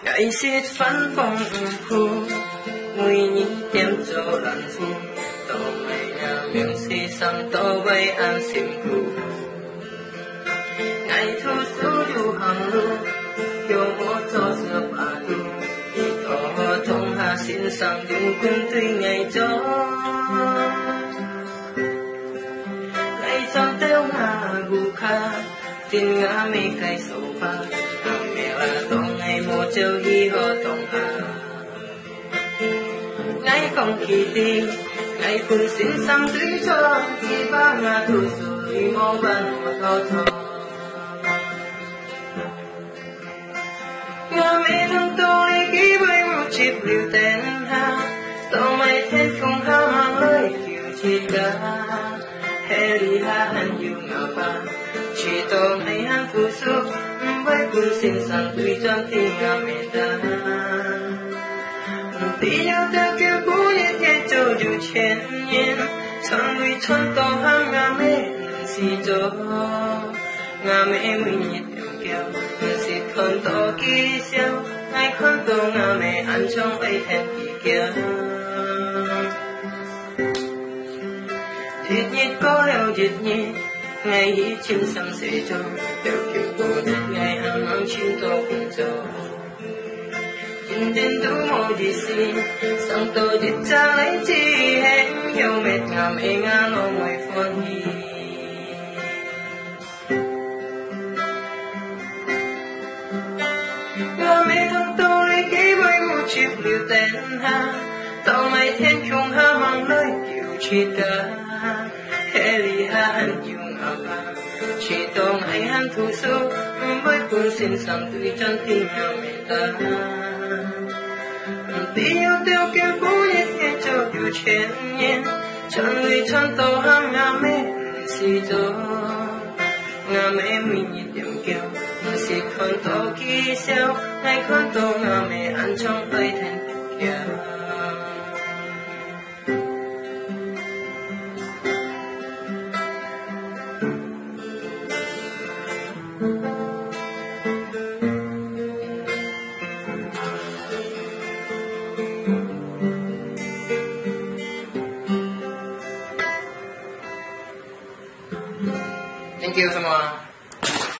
ngày xưa phấn phong phu người nhị tiêm cho lần phu tổ mày nhà miệng si sang tổ bay an sim phu ngày thu số du hàng lu yo mo cho sơ pa tu tổ thông hà xin sang du quân tuy ngày cho ngày trong tiêu nga gu kha tin nga mi kai so pa mẹ là tông ngày một châu hi ho tông hà ngày không kỳ đi ngày cùng xin sang tuy cho khi ba nga thu rồi mò ban một thao thọ nga mẹ thằng tôi khi bay một chiếc liều tên ha tao mày thiên không ha mang lời kiều chi cả hè đi ha han yêu ngào ba chỉ tao mày han phụ giúp với cùng xin sang tuy cho tình nga mẹ ta tí nhau theo kiểu cũ như thế cho dù chen nhiên sang lui chân tao ham nga mẹ si cho nga mẹ mình nhiệt em kêu si con tao kỳ siêu ngày con tao nga mẹ ăn trong ấy thèm kỳ kia thịt nhiệt có heo thịt nhiệt ngày hi chim sang sẽ cho theo kiểu cũ ngày ăn mang chim tao cũng cho đến đủ mọi gì xin sang tôi đi cha lấy chi hết yêu mệt ngà mẹ ngà lo ngoài phân hi ngà mẹ thằng tôi khi với một chiếc liều tên ha tao mày thiên chung ha mang nơi kiểu chi ta hè li ha anh yêu ngà ba chỉ tao ngày hắn thu số với cuốn xin sang tùy chân tin ngà mẹ ta tí nhau theo kiểu cũ như thế cho dù chen nhiên chẳng người chân tao ham nga mẹ si cho nga mẹ mình nhiệt điểm kêu si con tao kỳ sao ngày con tao nga mẹ ăn trong tay thành kia Thank you semua.